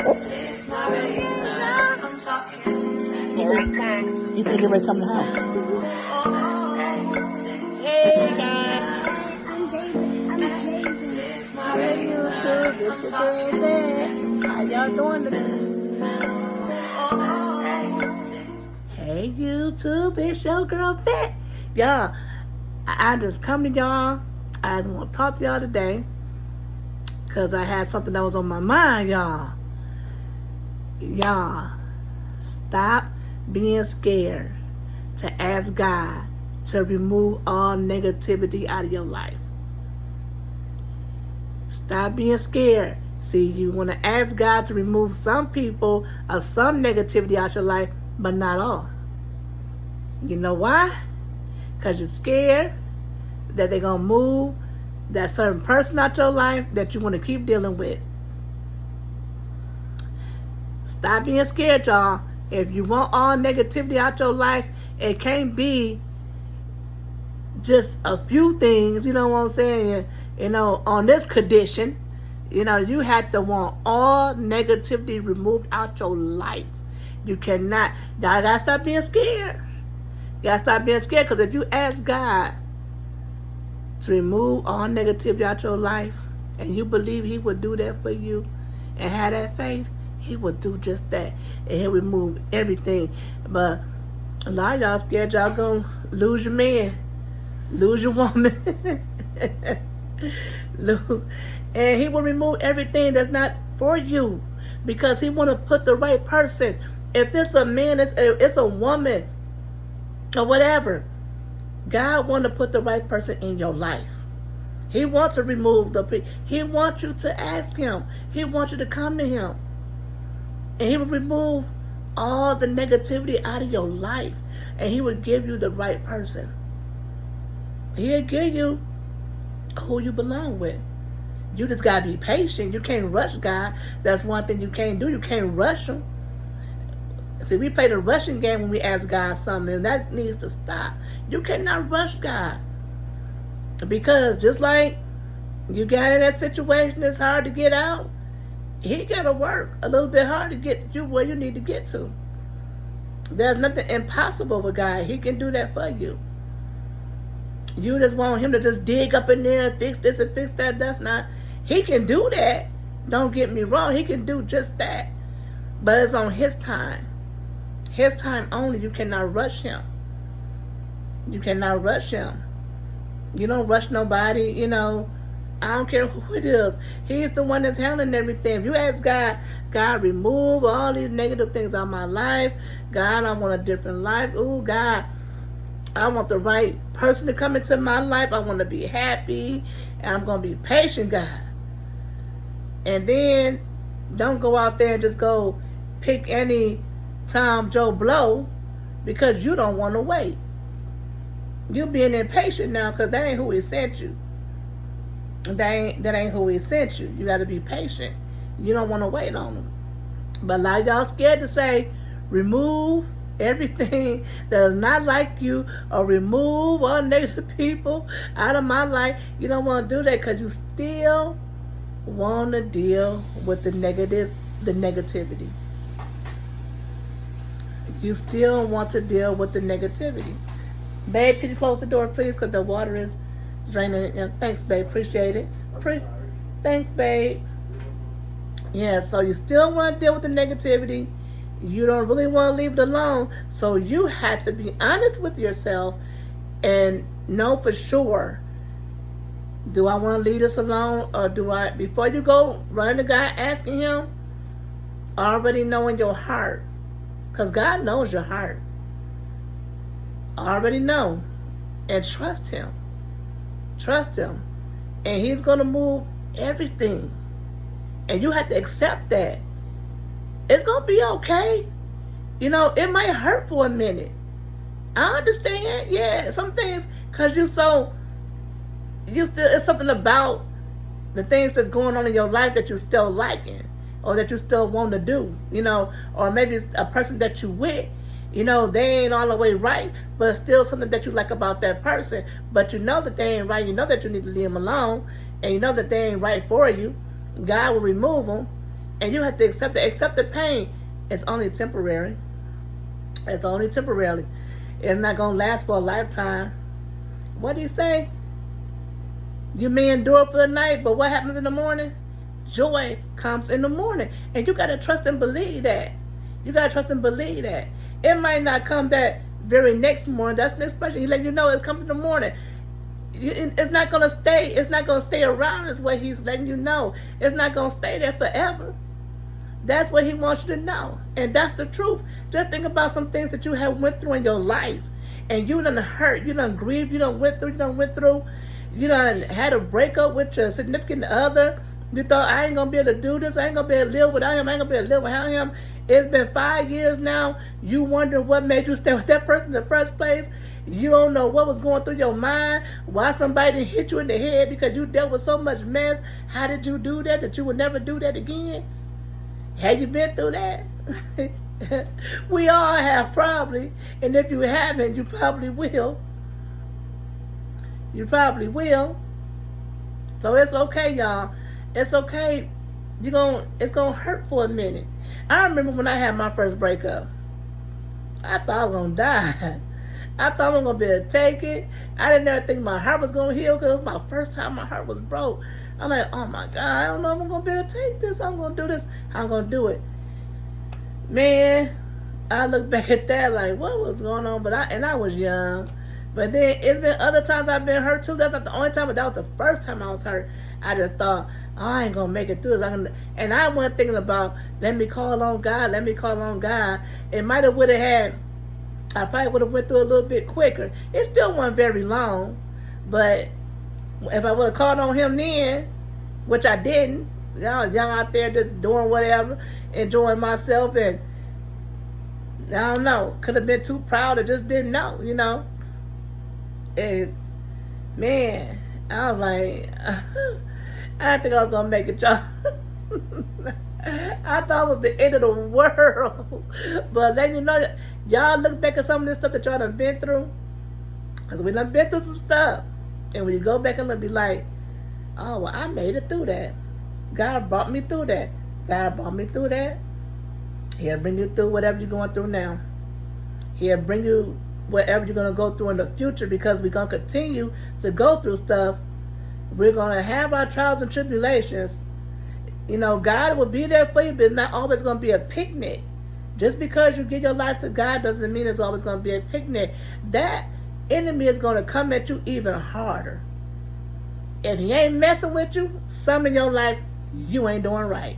It's not regular. I'm talking. You think everybody come to the house? Hey guys. I'm Jason. I'm Jason. It's not regular. It's your girl there. How y'all doing today? Hey YouTube, it's your girl Vet. Y'all, I just come to y'all. I just want to talk to y'all today because I had something that was on my mind, y'all. Y'all, stop being scared to ask God to remove all negativity out of your life. Stop being scared. See, you want to ask God to remove some people or some negativity out your life, but not all. You know why? Because you're scared that they're going to move that certain person out your life that you want to keep dealing with. Stop being scared, y'all. If you want all negativity out your life, it can't be just a few things, you know what I'm saying? You know, on this condition, you know, you have to want all negativity removed out your life. You cannot. Y'all gotta stop being scared. You gotta stop being scared, because if you ask God to remove all negativity out your life, and you believe He would do that for you, and have that faith, He will do just that, and He'll remove everything. But a lot of y'all scared y'all gonna lose your man, lose your woman, lose, and He will remove everything that's not for you, because He want to put the right person. If it's a man, it's a woman, or whatever, God want to put the right person in your life. He wants to remove He wants you to ask Him. He wants you to come to Him. And He will remove all the negativity out of your life. And He will give you the right person. He'll give you who you belong with. You just got to be patient. You can't rush God. That's one thing you can't do. You can't rush Him. See, we play the rushing game when we ask God something, and that needs to stop. You cannot rush God. Because just like you got in that situation, it's hard to get out, He got to work a little bit hard to get you where you need to get to. There's nothing impossible with God. He can do that for you. You just want Him to just dig up in there and fix this and fix that. That's not. He can do that. Don't get me wrong. He can do just that. But it's on His time. His time only. You cannot rush Him. You cannot rush Him. You don't rush nobody, you know. I don't care who it is. He's the one that's handling everything. If you ask God, God, remove all these negative things out of my life. God, I want a different life. Ooh, God, I want the right person to come into my life. I want to be happy. And I'm going to be patient, God. And then don't go out there and just go pick any Tom, Joe Blow, because you don't want to wait. You being impatient now because that ain't who He sent you. That ain't who He sent you. You got to be patient. You don't want to wait on Him. But a lot of y'all scared to say, remove everything that is not like you, or remove all negative people out of my life. You don't want to do that because you still want to deal with the negativity. You still want to deal with the negativity. Babe, could you close the door, please? Because the water is draining. Thanks, babe. Appreciate it. Thanks, babe. Yeah, so you still want to deal with the negativity. You don't really want to leave it alone. So you have to be honest with yourself and know for sure, do I want to leave this alone? Or do I, before you go run to God asking Him, already knowing your heart. Because God knows your heart. Already know. And trust Him. Trust Him. And He's going to move everything. And you have to accept that. It's going to be okay. You know, it might hurt for a minute. I understand. Yeah, some things, because it's something about the things that's going on in your life that you're still liking, or that you still want to do, you know, or maybe it's a person that you with, you know, they ain't all the way right, but it's still something that you like about that person, but you know that they ain't right, you know that you need to leave them alone, and you know that they ain't right for you. God will remove them, And you have to accept it. Accept the pain. It's only temporary. It's only temporarily. It's not going to last for a lifetime. What do you say? You may endure for the night, but what happens in the morning? Joy comes in the morning. And you got to trust and believe that. You got to trust and believe that. It might not come that very next morning. That's the expression. He let you know it comes in the morning. It's not going to stay. It's not going to stay around is what he's letting you know. It's not going to stay there forever. That's what he wants you to know. And that's the truth. Just think about some things that you have went through in your life. And you done hurt. You done grieved. You done went through. You done had a breakup with your significant other. You thought, I ain't going to be able to do this. I ain't going to be able to live without him. I ain't going to be able to live without him. It's been 5 years now. You wonder what made you stay with that person in the first place. You don't know what was going through your mind. Why somebody hit you in the head because you dealt with so much mess. How did you do that you would never do that again? Have you been through that? We all have probably. And if you haven't, you probably will. You probably will. So it's okay, y'all. It's okay. It's gonna hurt for a minute. I remember when I had my first breakup. I thought I was gonna die. I thought I was gonna be able to take it. I didn't ever think my heart was gonna heal because it was my first time my heart was broke. I'm like, oh my God, I don't know if I'm gonna be able to take this. I'm gonna do this. I'm gonna do it. Man, I look back at that like, what was going on? But I was young. But then it's been other times I've been hurt too. That's not the only time, but that was the first time I was hurt. I just thought, oh, I ain't gonna make it through this. And I wasn't thinking about, let me call on God. Let me call on God. It might have I probably would have went through a little bit quicker. It still wasn't very long, but if I would have called on him then, which I didn't, I was young out there just doing whatever, enjoying myself, and I don't know, could have been too proud or just didn't know, you know. And man, I was like, I didn't think I was gonna make it, y'all. I thought it was the end of the world. But letting you know that y'all look back at some of this stuff that y'all done been through. Because we done been through some stuff. And when you go back and look, be like, oh, well, I made it through that. God brought me through that. God brought me through that. He'll bring you through whatever you're going through now. He'll bring you whatever you're going to go through in the future, because we're going to continue to go through stuff. We're going to have our trials and tribulations. You know, God will be there for you, but it's not always going to be a picnic. Just because you give your life to God doesn't mean it's always going to be a picnic. That enemy is going to come at you even harder. If he ain't messing with you, some in your life, you ain't doing right.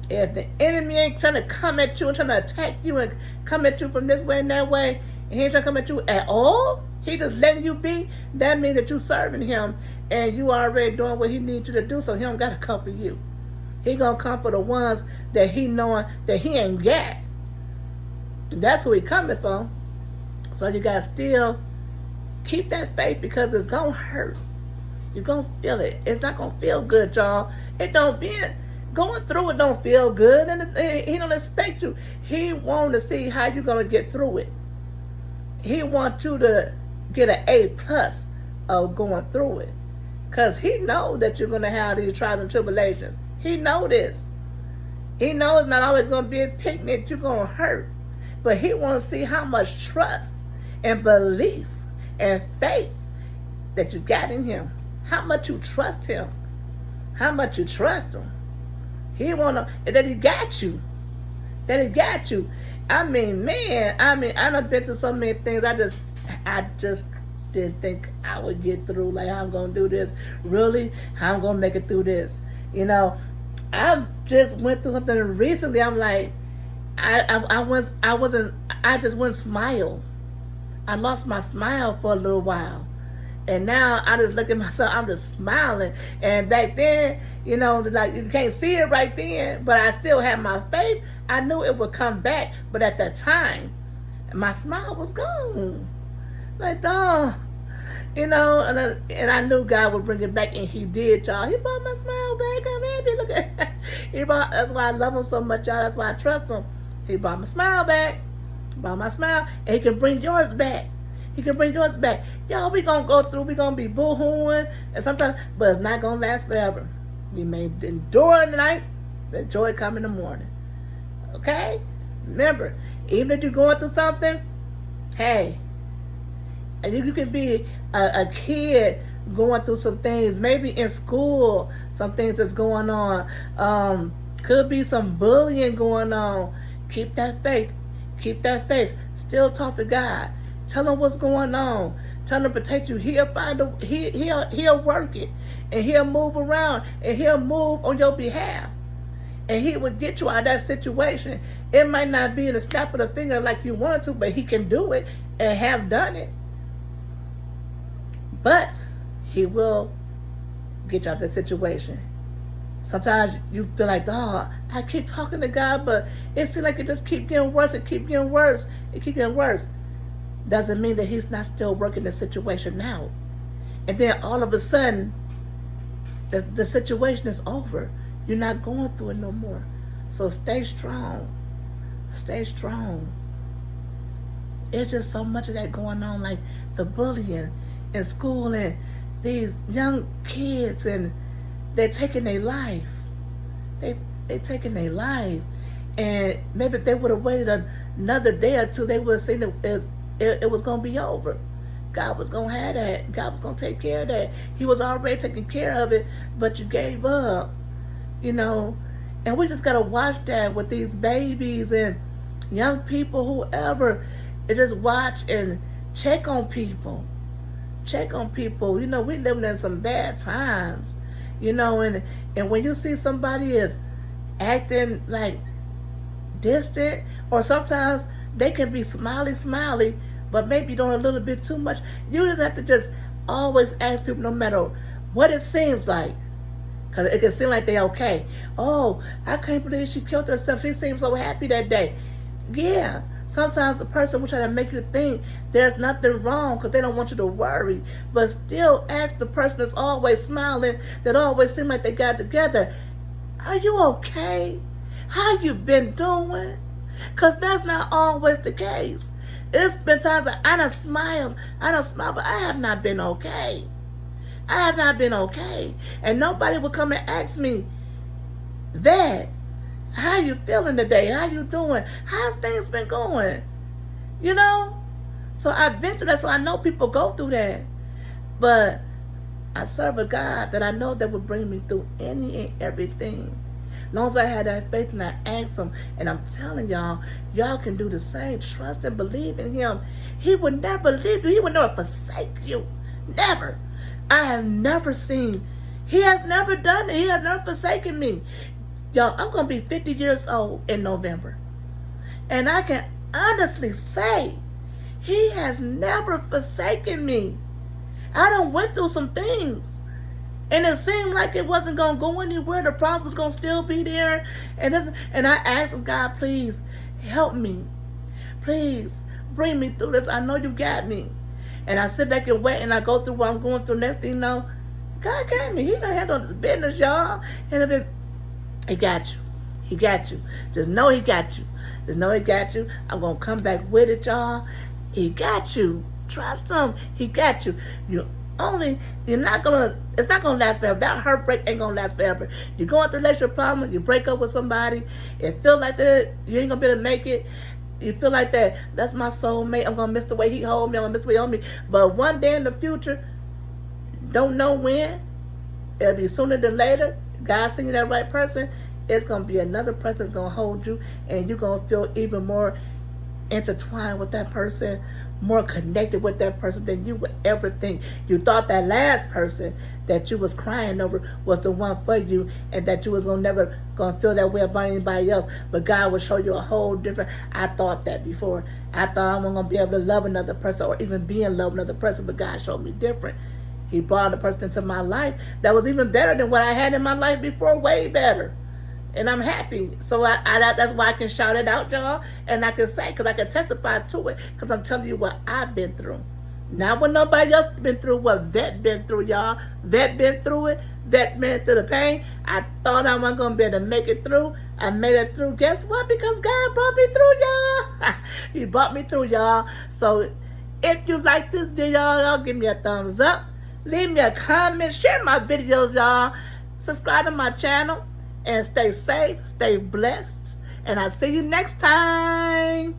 If the enemy ain't trying to come at you and trying to attack you and come at you from this way and that way, and he ain't trying to come at you at all, he just letting you be, that means that you serving him and you already doing what he needs you to do, so he don't got to come for you. He going to come for the ones that he knowing that he ain't got. That's who he coming for. So you got to still keep that faith, because it's going to hurt. You're going to feel it. It's not going to feel good, y'all. It don't be... Going through it don't feel good, and he don't expect you. He wants to see how you're going to get through it. He wants you to get an A+ of going through it, because he knows that you're going to have these trials and tribulations. He knows this. He knows it's not always going to be a picnic. You're going to hurt, but he wants to see how much trust and belief and faith that you got in him. How much you trust him. How much you trust him. He wanna that he got you. That he got you. I mean, man, I done been through so many things. I just didn't think I would get through. Like, I'm gonna do this. Really? How I'm gonna make it through this? You know, I just went through something recently. I'm like, I just wouldn't smile. I lost my smile for a little while. And now I just look at myself, I'm just smiling. And back then, you know, like, you can't see it right then, but I still had my faith. I knew it would come back, but at that time, my smile was gone. Like, oh, you know, and I knew God would bring it back, and he did, y'all. He brought my smile back. I'm happy. Look at that's why I love him so much, y'all. That's why I trust him. He brought my smile back. Brought my smile, and he can bring yours back. He can bring yours back. Y'all, we gonna go through, we gonna be boo-hooing, and sometimes, but it's not gonna last forever. You may endure tonight, Let joy come in the morning. Okay? Remember, even if you're going through something, hey, and you can be a kid going through some things, maybe in school, some things that's going on. Could be some bullying going on. Keep that faith. Keep that faith. Still talk to God. Tell him what's going on. Tell him to protect you. He'll work it, and he'll move around, and he'll move on your behalf, and he will get you out of that situation. It might not be in a snap of the finger like you want to, but he can do it and have done it. But he will get you out of that situation. Sometimes you feel like, oh, I keep talking to God, but it seems like it just keep getting worse. It keep getting worse. It keep getting worse. Doesn't mean that he's not still working the situation out. And then all of a sudden, the situation is over. You're not going through it no more. So stay strong. Stay strong. It's just so much of that going on, like the bullying in school and these young kids, and they're taking their life. They taking their life. And maybe if they would have waited another day or two, they would have seen it was going to be over. God was going to have that. God was going to take care of that. He was already taking care of it, but you gave up, you know. And we just got to watch that with these babies and young people, whoever, and just watch and check on people. Check on people. You know, we living in some bad times, you know, and when you see somebody is acting like distant, or sometimes they can be smiley, but maybe doing a little bit too much. You just have to just always ask people, no matter what it seems like, because it can seem like they're okay. Oh, I can't believe she killed herself. She seemed so happy that day. Yeah, sometimes the person will try to make you think there's nothing wrong because they don't want you to worry. But still ask the person that's always smiling, that always seem like they got together, are you okay? How you been doing? Because that's not always the case. It's been times that I done smiled, but I have not been okay. I have not been okay. And nobody would come and ask me, Vet, how you feeling today? How you doing? How's things been going? You know? So I've been through that, so I know people go through that. But I serve a God that I know that will bring me through any and everything. As long as I had that faith and I asked him, and I'm telling y'all, y'all can do the same. Trust and believe in him. He would never leave you. He would never forsake you. Never. I have never seen. He has never done it. He has never forsaken me. Y'all, I'm going to be 50 years old in November. And I can honestly say, he has never forsaken me. I done went through some things. And it seemed like it wasn't going to go anywhere. The problems was going to still be there. And I asked him, God, please help me. Please bring me through this. I know you got me. And I sit back and wait, and I go through what I'm going through. Next thing you know, God got me. He done handled this business, y'all. And if it's, he got you. He got you. Just know he got you. Just know he got you. I'm going to come back with it, y'all. He got you. Trust him. He got you. It's not gonna last forever. That heartbreak ain't gonna last forever. You're going through a relationship problem, you break up with somebody, it feel like that you ain't gonna be able to make it. You feel like that's my soulmate. I'm gonna miss the way he hold me, I'm gonna miss the way he hold me. But one day in the future, don't know when, it'll be sooner than later, God send you that right person, it's gonna be another person that's gonna hold you, and you're gonna feel even more intertwined with that person, more connected with that person than you would ever think. You thought that last person that you was crying over was the one for you, and that you was never gonna feel that way about anybody else. But God will show you a whole different. I thought that before. I thought I wasn't gonna be able to love another person or even be in love with another person, but God showed me different. He brought a person into my life that was even better than what I had in my life before, way better. And I'm happy. So that's why I can shout it out, y'all. And I can say, because I can testify to it. Because I'm telling you what I've been through. Not what nobody else been through, what Vet been through, y'all. Vet been through it. Vet been through the pain. I thought I wasn't going to be able to make it through. I made it through. Guess what? Because God brought me through, y'all. He brought me through, y'all. So if you like this video, y'all give me a thumbs up. Leave me a comment. Share my videos, y'all. Subscribe to my channel. And stay safe, stay blessed. And I'll see you next time.